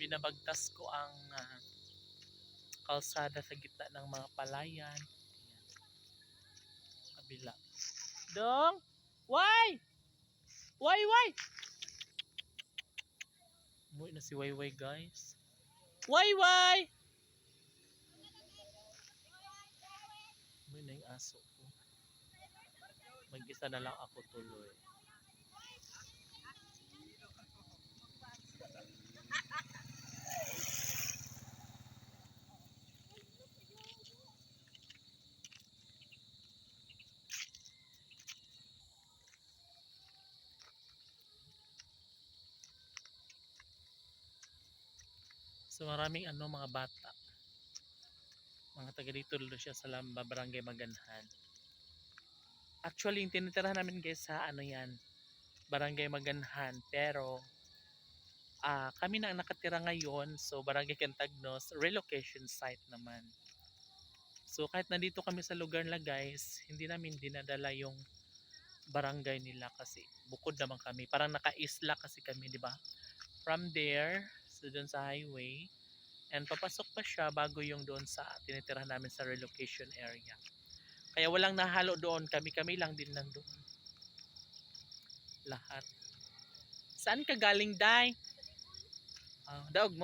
binabagtas ko ang kalsada sa gitna ng mga palayan. Ayan. Kabila. Dong! Why? Why? Umuwi na si Wayway guys. Why? Umuwi na yung aso ko. Mag-isa na lang ako tuloy. So maraming mga bata. Mga taga dito lalo siya sa Lamba, Barangay Maganhan. Actually, yung tinitirahan namin guys sa yan, Barangay Maganhan. Pero kami na ang nakatira ngayon, so Barangay Cantagnos, relocation site naman. So kahit nandito kami sa lugar na guys, hindi namin dinadala yung barangay nila kasi bukod naman kami. Parang naka-isla kasi kami, di ba? From there, so doon sa highway, and papasok pa siya bago yung doon sa tinitirahan namin sa relocation area. Kaya walang nahalo doon, kami lang din nandoon. Lahat. Saan ka galing, Day? Daog mo?